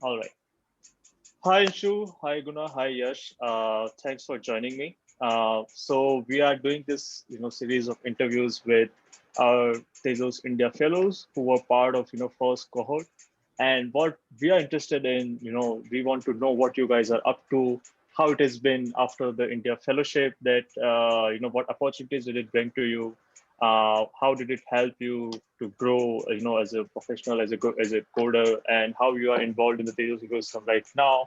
All right. Hi, Anshu. Hi, Guna. Hi, Yash. Thanks for joining me. So we are doing this, series of interviews with our Tezos India fellows who were part of, first cohort. And what we are interested in, we want to know what you guys are up to, how it has been after the India fellowship. That what opportunities did it bring to you? How did it help you to grow, as a professional, as a coder, and how you are involved in the Tezos ecosystem right now?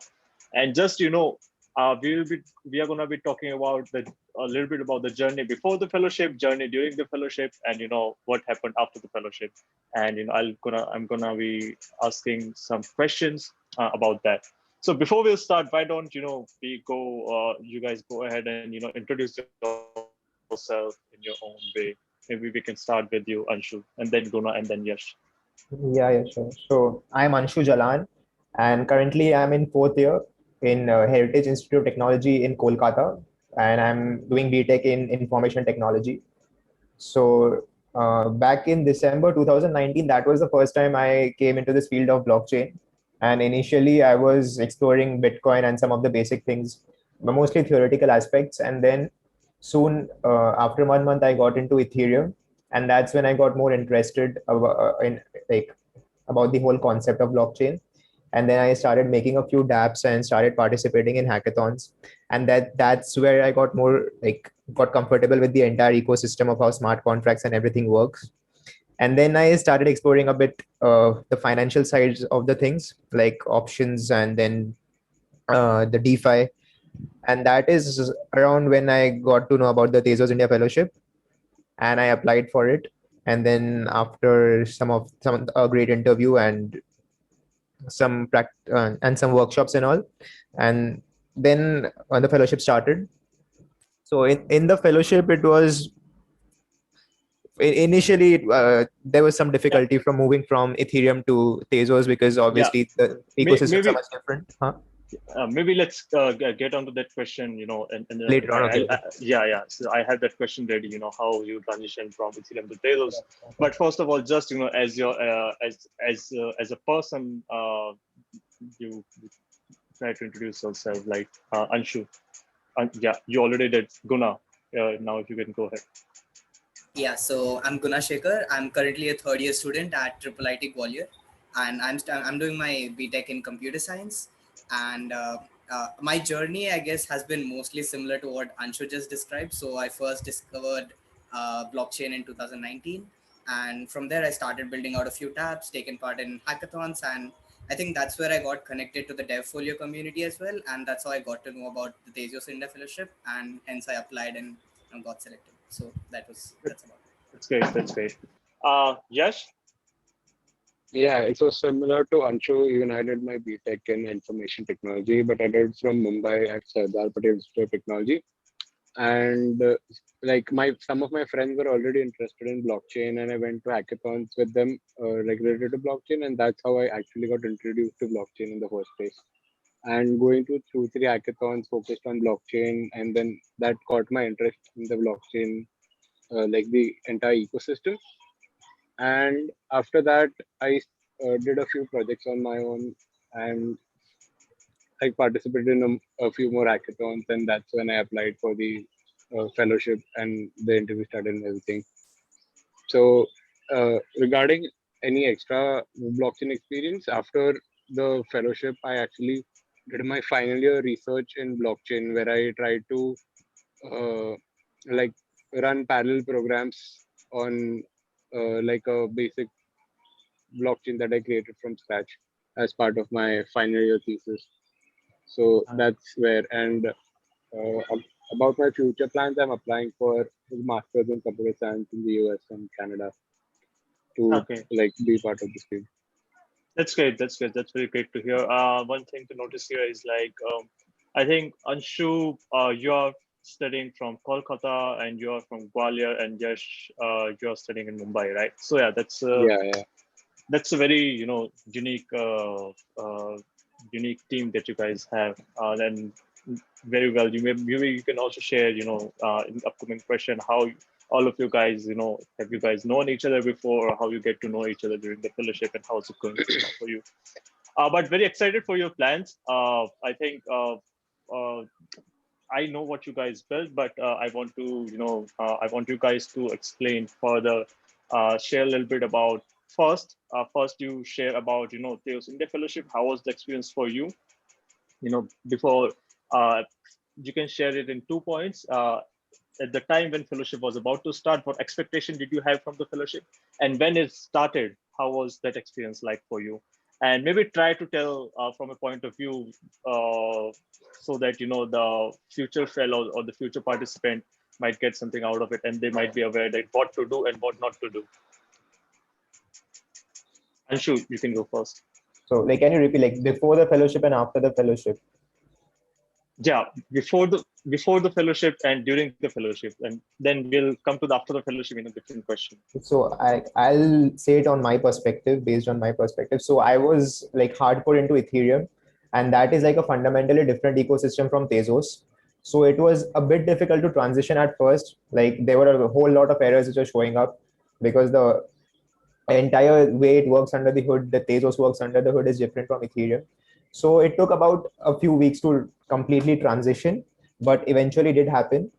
And just we are going to be talking about the a little bit about the journey before the fellowship, journey during the fellowship, and what happened after the fellowship. And I'm gonna be asking some questions about that. So before we start, why don't we go? You guys go ahead and introduce yourself in your own way. Maybe we can start with you, Anshu, and then Guna, and then Yash. Yeah, sure. So I'm Anshu Jalan, and currently I'm in fourth year in Heritage Institute of Technology in Kolkata, and I'm doing BTech in Information Technology. So back in December 2019, that was the first time I came into this field of blockchain. And initially, I was exploring Bitcoin and some of the basic things, but mostly theoretical aspects. And then soon, after 1 month, I got into Ethereum, and that's when I got more interested in like about the whole concept of blockchain. And then I started making a few dApps and started participating in hackathons, and that's where I got more got comfortable with the entire ecosystem of how smart contracts and everything works. And then I started exploring a bit the financial sides of the things, like options, and then the DeFi. And that is around when I got to know about the Tezos India Fellowship, and I applied for it. And then after some a great interview and and some workshops and all, and then when the fellowship started. So in the fellowship, it was initially there was some Yeah, difficulty from moving from Ethereum to Tezos because yeah. obviously the ecosystems are Maybe much different. Huh? maybe let's get onto that question, and Later on, okay, okay. yeah, yeah. So I have that question ready, how you transition from Ethereum to Tezos. But first of all, just as your as a person, you try to introduce yourself, like Anshu. Yeah, you already did. Guna. Now, if you can go ahead. Yeah, so I'm Guna Shekhar. I'm currently a third year student at Triple IT Gwalior, and I'm doing my BTech in computer science. And my journey, I guess, has been mostly similar to what Anshu just described. So I first discovered blockchain in 2019, and from there I started building out a few tabs, taken part in hackathons, and I think that's where I got connected to the DevFolio community as well, and that's how I got to know about the Tezos India Fellowship, and hence I applied and got selected. So that's about it. That's great. That's great. Yash. Yeah, it was similar to Anshu. Even I did my BTech in information technology, but I did from Mumbai at Sardar Patel Institute of Technology. And like my some of my friends were already interested in blockchain, and I went to hackathons with them, like related to blockchain, and that's how I actually got introduced to blockchain in the first place. And going to 2 3 hackathons focused on blockchain, and then that caught my interest in the blockchain, like the entire ecosystem. And after that, I did a few projects on my own, and I participated in a few more hackathons, and that's when I applied for the fellowship, and the interview started and everything. So regarding any extra blockchain experience after the fellowship, I actually did my final year research in blockchain, where I tried to uh, like run parallel programs on like a basic blockchain that I created from scratch as part of my final year thesis. So that's where, and about my future plans, I'm applying for a master's in computer science in the US and Canada to Okay. like be part of this field. That's great. That's good. That's very great to hear. One thing to notice here is like, I think Anshu, you're studying from Kolkata and you're from Gwalior, and Yash, you're studying in Mumbai, right? So yeah, Yeah, yeah. that's a very unique team that you guys have. And very well. Maybe you can also share, in the upcoming question, how all of you guys, have you guys known each other before, or how you get to know each other during the fellowship, and how's it going for you? But very excited for your plans. I think I know what you guys built, but I want to, I want you guys to explain further, share a little bit about first you share about, Tezos India Fellowship. How was the experience for you? Before uh, you can share it in 2 points. At the time when fellowship was about to start, what expectation did you have from the fellowship? And when it started, how was that experience like for you? And maybe try to tell from a point of view so that the future fellow or the future participant might get something out of it, and they might be aware that what to do and what not to do. Anshu, you can go first. So, like, can you repeat, like, before the fellowship and after the fellowship? Yeah, before the fellowship and during the fellowship, and then we'll come to the after the fellowship in a different question. So I'll say it on my perspective, based on my perspective. So I was like hardcore into Ethereum, and that is like a fundamentally different ecosystem from Tezos. So it was a bit difficult to transition at first. Like there were a whole lot of errors which were showing up because the entire way it works under the hood, the Tezos works under the hood, is different from Ethereum. So it took about a few weeks to completely transition, but eventually did happen.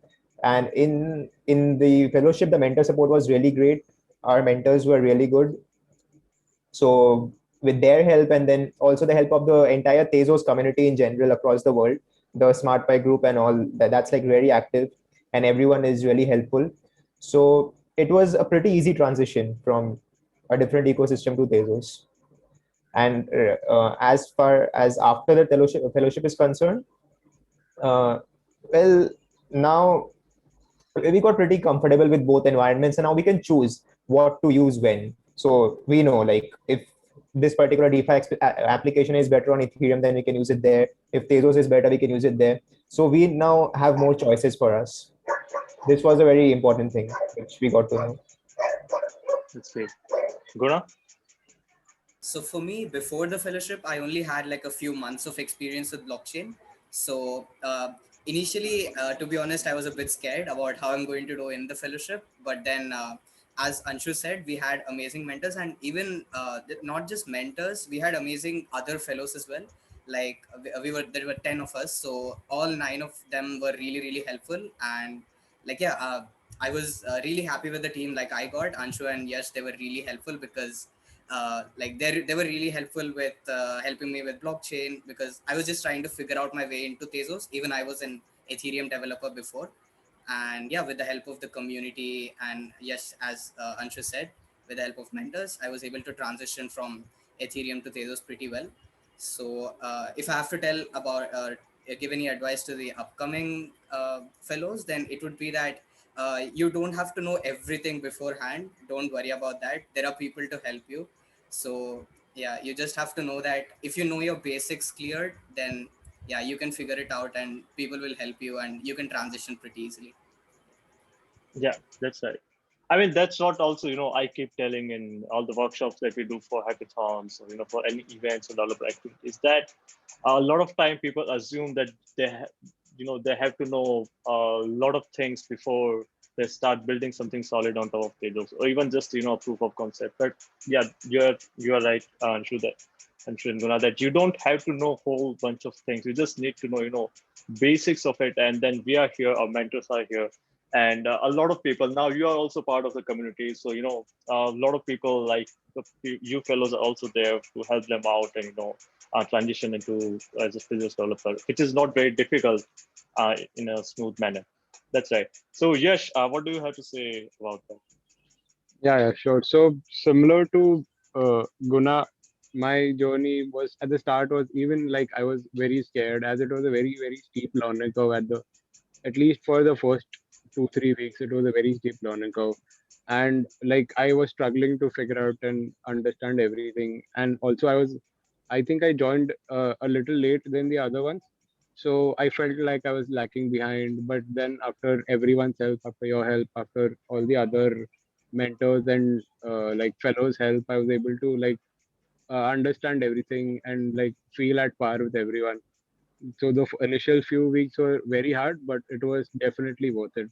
And in the fellowship, the mentor support was really great. Our mentors were really good. So with their help, and then also the help of the entire Tezos community in general across the world, the Smart Pi group and all that's like very active, and everyone is really helpful. So it was a pretty easy transition from a different ecosystem to Tezos. And as far as after the fellowship is concerned, uh, well, now we got pretty comfortable with both environments, and now we can choose what to use when. So we know, like, if this particular DeFi application is better on Ethereum, then we can use it there. If Tezos is better, we can use it there. So we now have more choices for us. This was a very important thing which we got to know. Let's see. Guna? So for me, before the fellowship, I only had like a few months of experience with blockchain. So initially, to be honest, I was a bit scared about how I'm going to do in the fellowship. But then, as Anshu said, we had amazing mentors, and even not just mentors, we had amazing other fellows as well. Like we were, there were 10 of us, so all 9 of them were really really helpful. And like yeah, I was really happy with the team. Like I got Anshu and Yash, they were really helpful because like they were really helpful with helping me with blockchain, because I was just trying to figure out my way into Tezos. Even I was an Ethereum developer before, and yeah, with the help of the community and yes, as Anshu said, with the help of mentors, I was able to transition from Ethereum to Tezos pretty well. So if I have to tell about give any advice to the upcoming fellows, then it would be that you don't have to know everything beforehand. Don't worry about that. There are people to help you. So yeah, you just have to know that if you know your basics cleared, then yeah, you can figure it out and people will help you and you can transition pretty easily. Yeah, that's right. I mean, that's what also, I keep telling in all the workshops that we do for hackathons or, for any events or developer activities, that a lot of time people assume that they have to know a lot of things before they start building something solid on top of Tezos, or even just, a proof of concept. But yeah, you're right, Anshu, and Guna, that you don't have to know a whole bunch of things. You just need to know, basics of it. And then we are here, our mentors are here, and a lot of people now, you are also part of the community, so a lot of people like you fellows are also there to help them out, and transition into as a business developer, which is not very difficult in a smooth manner. That's right. So Yash, what do you have to say about that? Yeah, sure. So similar to Guna, my journey was at the start was even like I was very scared, as it was a very very steep learning curve at least for the first 2 3 weeks. It was a very steep learning curve, and like I was struggling to figure out and understand everything. And also I think I joined a little late than the other ones, so I felt like I was lacking behind. But then after everyone's help, after your help, after all the other mentors and like fellows help, I was able to like understand everything and like feel at par with everyone. So the initial few weeks were very hard, but it was definitely worth it.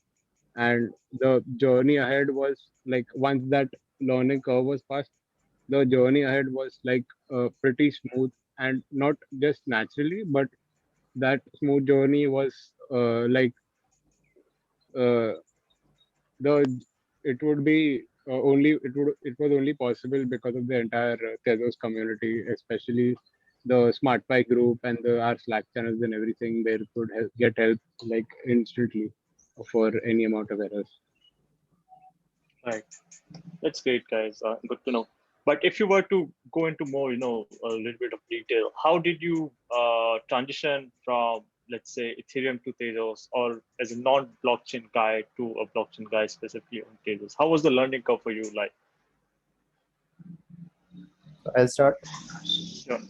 And the journey ahead was like, once that learning curve was passed, the journey ahead was like pretty smooth. and not just naturally, but that smooth journey was uh, the it would be only it was only possible because of the entire Tezos community, especially the Smart Pi group and our Slack channels and everything. There could get help like instantly for any amount of errors. Right. That's great, guys. Good to know. But if you were to go into more, a little bit of detail, how did you transition from, let's say, Ethereum to Tezos, or as a non-blockchain guy to a blockchain guy specifically on Tezos? How was the learning curve for you like? I'll start. Sure.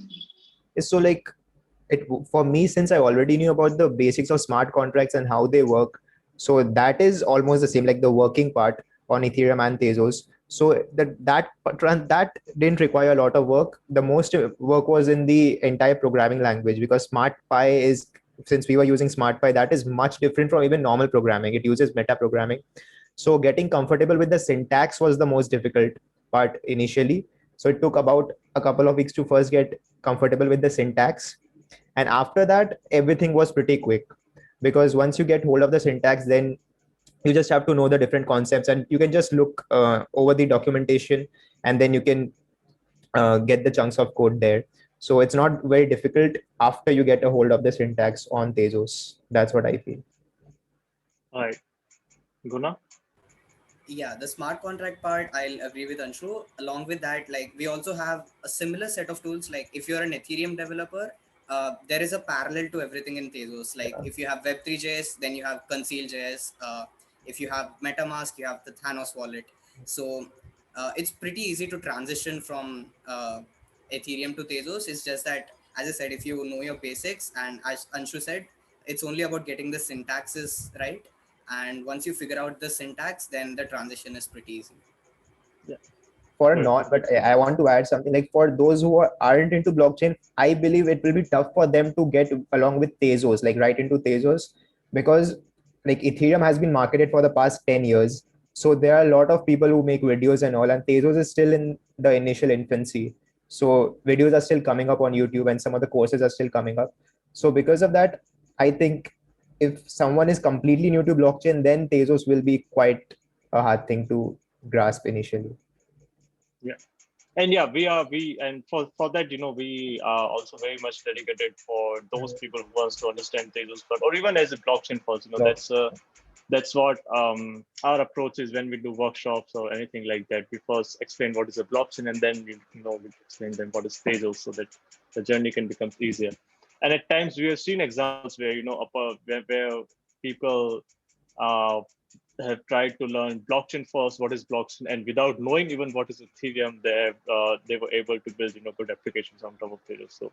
So like it for me, since I already knew about the basics of smart contracts and how they work, so that is almost the same, like the working part on Ethereum and Tezos. So that didn't require a lot of work. The most work was in the entire programming language, because Smart Pi is, since we were using Smart Pi, that is much different from even normal programming. It uses meta programming. So getting comfortable with the syntax was the most difficult part initially. So it took about a couple of weeks to first get comfortable with the syntax, and after that everything was pretty quick, because once you get hold of the syntax, then you just have to know the different concepts, and you can just look over the documentation, and then you can get the chunks of code there. So it's not very difficult after you get a hold of the syntax on Tezos. That's what I feel. All right. Guna? Yeah, the smart contract part, I'll agree with Anshu. Along with that, like we also have a similar set of tools. Like if you're an Ethereum developer, there is a parallel to everything in Tezos. Like if you have Web3.js, then you have Conceal.js. If you have MetaMask, you have the Thanos wallet. So it's pretty easy to transition from Ethereum to Tezos. It's just that, as I said, if you know your basics, and as Anshu said, it's only about getting the syntaxes right, and once you figure out the syntax, then the transition is pretty easy. Yeah. For Good. not, but I want to add something, like for those who aren't into blockchain, I believe it will be tough for them to get along with Tezos, like right into Tezos, because like Ethereum has been marketed for the past 10 years. So there are a lot of people who make videos and all, and Tezos is still in the initial infancy. So videos are still coming up on YouTube, and some of the courses are still coming up. So because of that, I think if someone is completely new to blockchain, then Tezos will be quite a hard thing to grasp initially. Yeah. And yeah, and for that, we are also very much dedicated for those people who wants to understand Tezos, but or even as a blockchain person, that's what our approach is when we do workshops or anything like that. We first explain what is a blockchain, and then we explain them what is Tezos, so that the journey can become easier. And at times we have seen examples where where people uh, have tried to learn blockchain first, what is blockchain, and without knowing even what is Ethereum, they were able to build good applications on top of Ethereum. So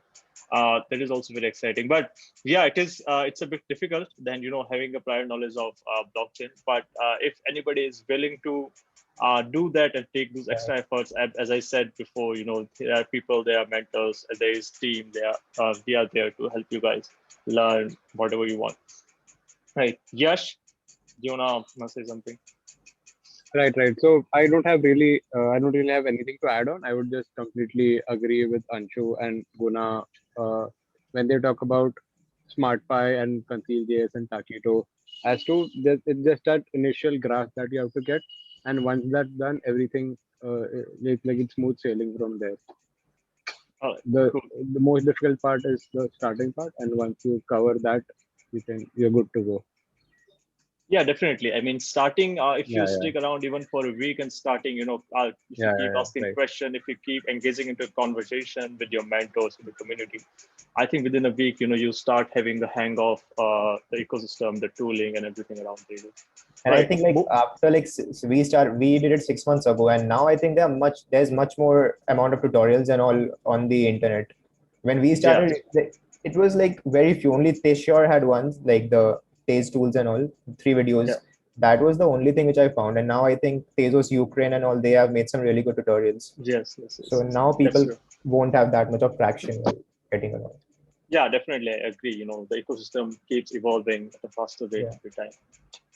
that is also very exciting. But yeah, it's a bit difficult than having a prior knowledge of blockchain. But if anybody is willing to do that and take those extra efforts, as I said before, there are people, there are mentors, there is team, we are there to help you guys learn whatever you want. Right, Yash, do you wanna say something? Right. So I don't really have anything to add on. I would just completely agree with Anshu and Guna when they talk about Smart Pi and Conceal.js and Taquito. As to it's just that initial grasp that you have to get, and once that's done, everything like it's smooth sailing from there. All right, The cool. the most difficult part is the starting part, and once you cover that, you're good to go. Yeah, definitely. I mean, starting, if you Yeah. stick around even for a week and starting, if you keep asking Right. questions, if you keep engaging into a conversation with your mentors in the community, I think within a week, you start having the hang of the ecosystem, the tooling, and everything around it. And I Right. think like after like we did it 6 months ago, and now I think there's much more amount of tutorials and all on the internet. When we Yeah. started, it was like very few. Only Tezsure had ones, like the Tez tools and all, 3 videos. Yeah. That was the only thing which I found. And now I think Tezos Ukraine and all, they have made some really good tutorials. So Yes. now That's people true. won't have that much of traction while getting along. Yeah, definitely. I agree. The ecosystem keeps evolving at a faster rate Yeah. every time.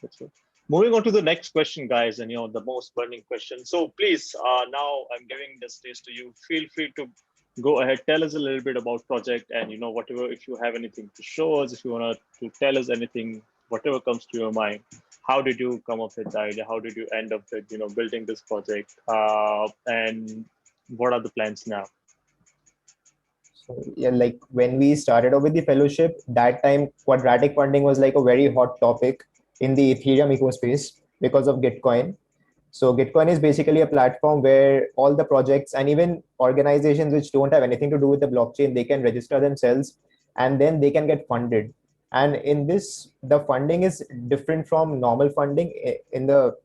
That's true. Moving on to the next question, guys, and the most burning question. So please, now I'm giving the stage to you. Feel free to go ahead, tell us a little bit about project, and whatever, if you have anything to show us, if you want to tell us anything, whatever comes to your mind. How did you come up with the idea? How did you end up with building this project? And what are the plans now? So yeah, like when we started off with the fellowship, that time quadratic funding was like a very hot topic in the Ethereum ecospace because of Gitcoin. So Gitcoin is basically a platform where all the projects and even organizations which don't have anything to do with the blockchain, they can register themselves and then they can get funded. And in this, the funding is different from normal funding in the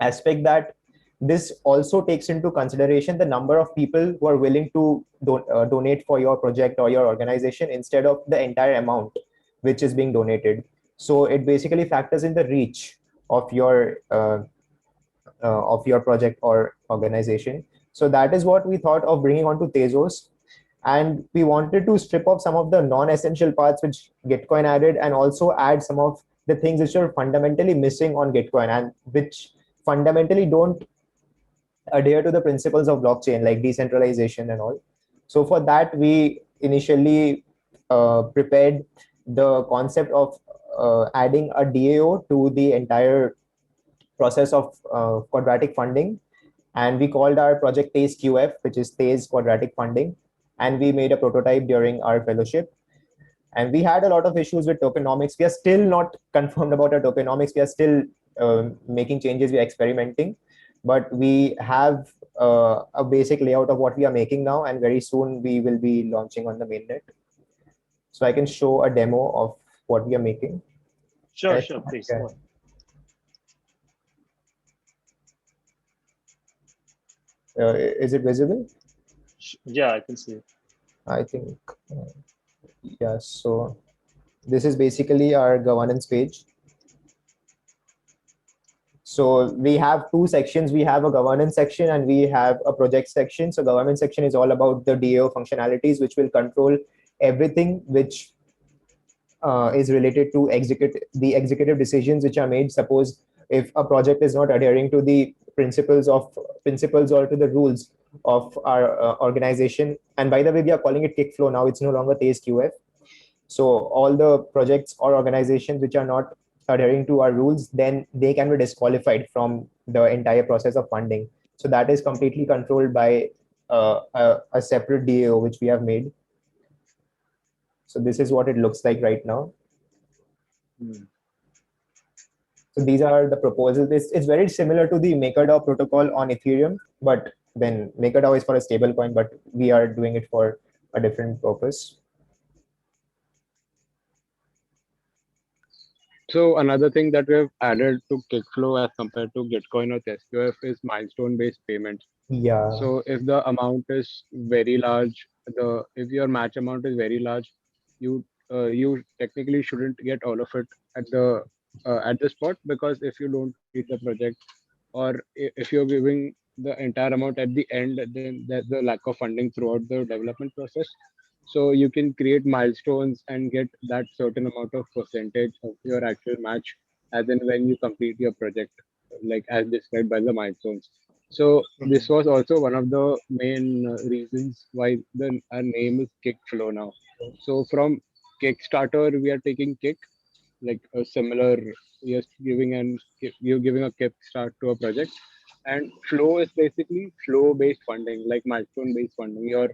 aspect that this also takes into consideration the number of people who are willing to donate for your project or your organization instead of the entire amount which is being donated. So it basically factors in the reach of your project or organization. So that is what we thought of bringing onto Tezos. And we wanted to strip off some of the non-essential parts which Gitcoin added and also add some of the things which are fundamentally missing on Gitcoin and which fundamentally don't adhere to the principles of blockchain like decentralization and all. So for that, we initially prepared the concept of adding a DAO to the entire process of quadratic funding, and we called our project TezQF, which is Tez Quadratic Funding, and we made a prototype during our fellowship. And we had a lot of issues with tokenomics. We are still not confirmed about our tokenomics. We are still making changes. We are experimenting, but we have a basic layout of what we are making now, and very soon we will be launching on the mainnet. So I can show a demo of what we are making. Sure, please. Okay. Is it visible? Yeah, I can see it. I think, yeah. So this is basically our governance page. So we have two sections. We have a governance section and we have a project section. So governance section is all about the DAO functionalities, which will control everything which is related to the executive decisions which are made. Suppose if a project is not adhering to the principles or to the rules of our organization, and by the way, we are calling it kickflow now. It's no longer TezQF. So all the projects or organizations which are not adhering to our rules, then they can be disqualified from the entire process of funding. So that is completely controlled by a separate DAO which we have made. So this is what it looks like right now. So these are the proposals. It's very similar to the MakerDAO protocol on Ethereum, but then MakerDAO is for a stable coin, but we are doing it for a different purpose. So another thing that we have added to Kickflow as compared to Gitcoin or TezQF is milestone-based payments. Yeah. So if the amount is very large, if your match amount is very large, you technically shouldn't get all of it at the spot, because if you don't complete the project, or if you're giving the entire amount at the end, then there's the lack of funding throughout the development process. So you can create milestones and get that certain amount of percentage of your actual match as in when you complete your project, like as described by the milestones. So this was also one of the main reasons why our name is Kickflow now. So from Kickstarter, we are taking Kick, like a similar, you're giving a kickstart to a project, and flow is basically flow-based funding, like milestone-based funding. Your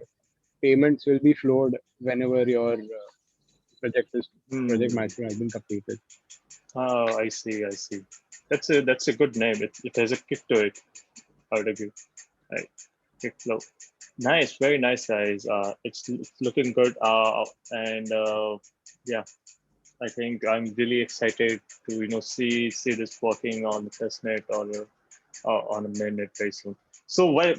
payments will be flowed whenever your project milestone has been completed. Oh, I see. That's a good name. It has a kick to it. I would agree. Right. Kickflow. Nice, very nice, guys. It's looking good. And yeah, I think I'm really excited to see this working on the testnet or on a mainnet very soon. So when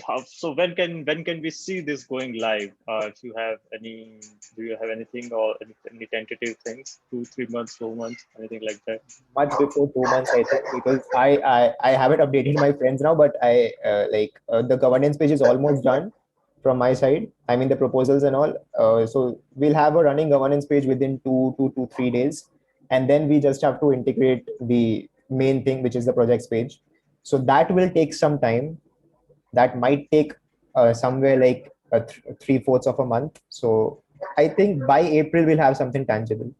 can we see this going live? If you have do you have anything or any tentative things? 2-3 months, 4 months, anything like that? Much before 2 months, I think, because I haven't updated my friends now, but the governance page is almost done from my side. I mean the proposals and all. So we'll have a running governance page within 2 to 3 days, and then we just have to integrate the main thing, which is the projects page. So that will take some time. That might take somewhere like 3/4 of a month. So I think by April we'll have something tangible.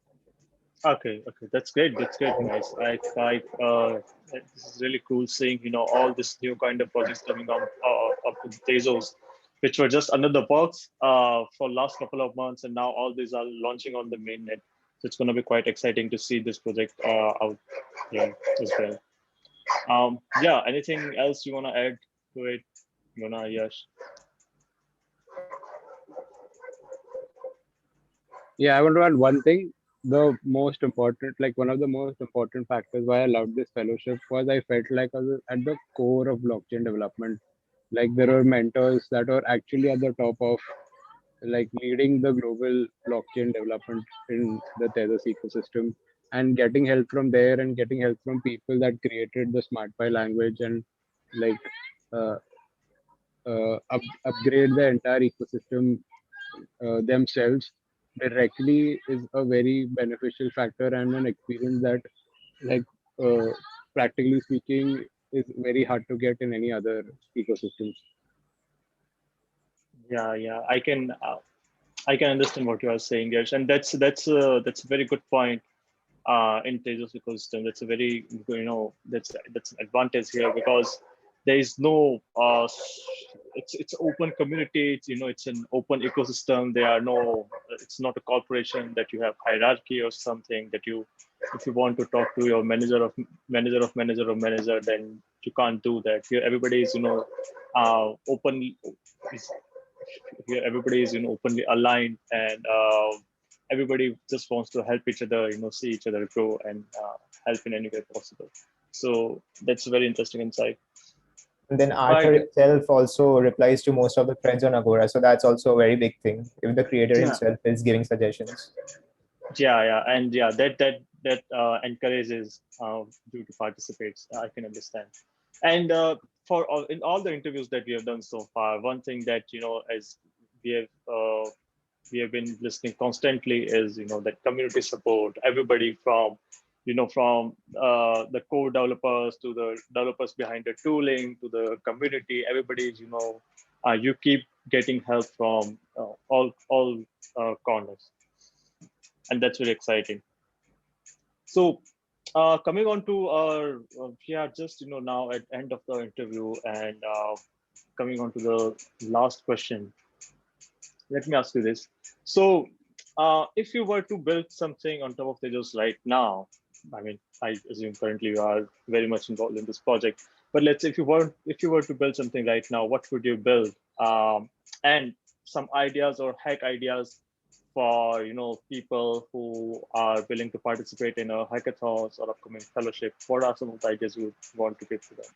Okay, that's great. That's great, guys. This is really cool seeing all this new kind of projects coming up with Tezos, which were just under the box for last couple of months, and now all these are launching on the mainnet. So it's going to be quite exciting to see this project out here as well. Yeah. Anything else you want to add to it, Guna, Yash? Yeah, I want to add one thing. The most important, like one of the most important factors why I loved this fellowship was I felt like I was at the core of blockchain development. Like there were mentors that were actually at the top of like leading the global blockchain development in the Tezos ecosystem and getting help from there and getting help from people that created the SmartPy language and like uh, upgrade the entire ecosystem themselves directly is a very beneficial factor and an experience that like uh, practically speaking is very hard to get in any other ecosystems. Yeah. I can understand what you are saying, Yash, and that's a very good point. In Tezos ecosystem, that's a very that's an advantage here because there is no it's open community. It's an open ecosystem. There are no it's not a corporation that you have hierarchy or something that you if you want to talk to your manager, then you can't do that. Here everybody is open is here everybody is openly aligned and everybody just wants to help each other, see each other grow and help in any way possible. So that's a very interesting insight. And then All Arthur right. itself also replies to most of the threads on Agora. So that's also a very big thing. If the creator Yeah. himself is giving suggestions. And that encourages you to participate. I can understand. And for all, in all the interviews that we have done so far, one thing that as we have uh, we have been listening constantly is that community support. Everybody from the core developers to the developers behind the tooling to the community. Everybody is you keep getting help from all corners, and that's very exciting. So coming on to our we are just now at end of the interview and coming on to the last question. Let me ask you this. So if you were to build something on top of Tejas right now, I mean, I assume currently you are very much involved in this project, but let's say if you were to build something right now, what would you build? And some ideas or hack ideas for people who are willing to participate in a hackathons or upcoming fellowship. What are some of the ideas you want to give to them?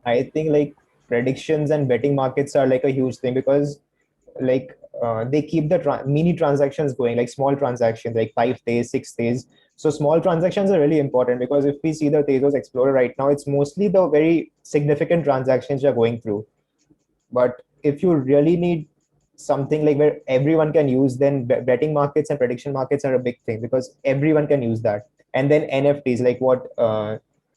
I think like predictions and betting markets are like a huge thing because like they keep the mini transactions going, like small transactions, like 5 days, 6 days. So small transactions are really important because if we see the Tezos Explorer right now, it's mostly the very significant transactions you're going through. But if you really need something like where everyone can use, then betting markets and prediction markets are a big thing because everyone can use that. And then NFTs, like what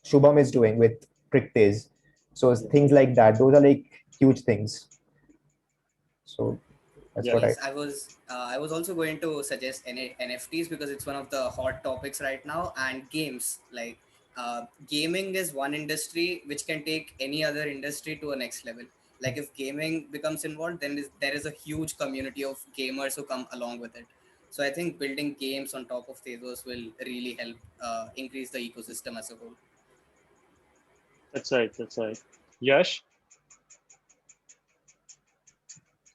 Shubham is doing with Cryptase. So things like that, those are like huge things. So that's Yeah. what I. Yes, I was also going to suggest NFTs because it's one of the hot topics right now, and games like gaming is one industry which can take any other industry to a next level. Like if gaming becomes involved, then there is a huge community of gamers who come along with it. So I think building games on top of Tezos will really help increase the ecosystem as a whole. That's right. That's right. Yash.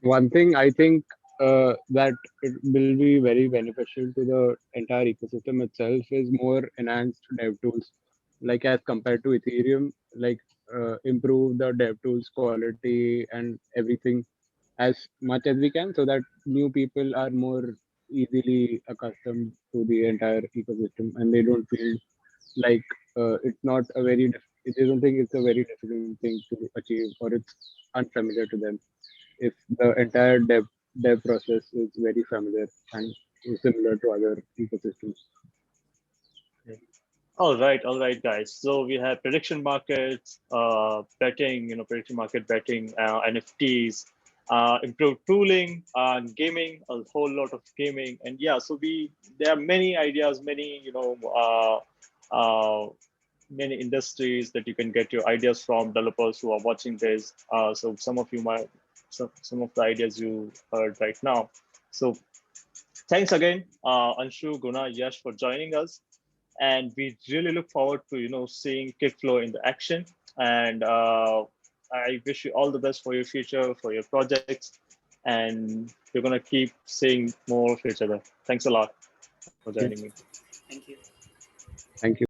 One thing I think that it will be very beneficial to the entire ecosystem itself is more enhanced dev tools, like as compared to Ethereum, like improve the dev tools quality and everything as much as we can, so that new people are more easily accustomed to the entire ecosystem and they don't feel like it's not a very they don't think it's a very difficult thing to achieve or it's unfamiliar to them if the entire dev process is very familiar and similar to other ecosystems. All right, guys. So we have prediction markets, betting, prediction market betting, NFTs, improved tooling, gaming, a whole lot of gaming, and yeah. So there are many ideas, many many industries that you can get your ideas from developers who are watching this. So some of you might, some of the ideas you heard right now. So thanks again, Anshu, Guna, Yash, for joining us, and we really look forward to seeing Kickflow in the action. And I wish you all the best for your future, for your projects, and we're gonna keep seeing more of each other. Thanks a lot for joining me. Thank you. Thank you.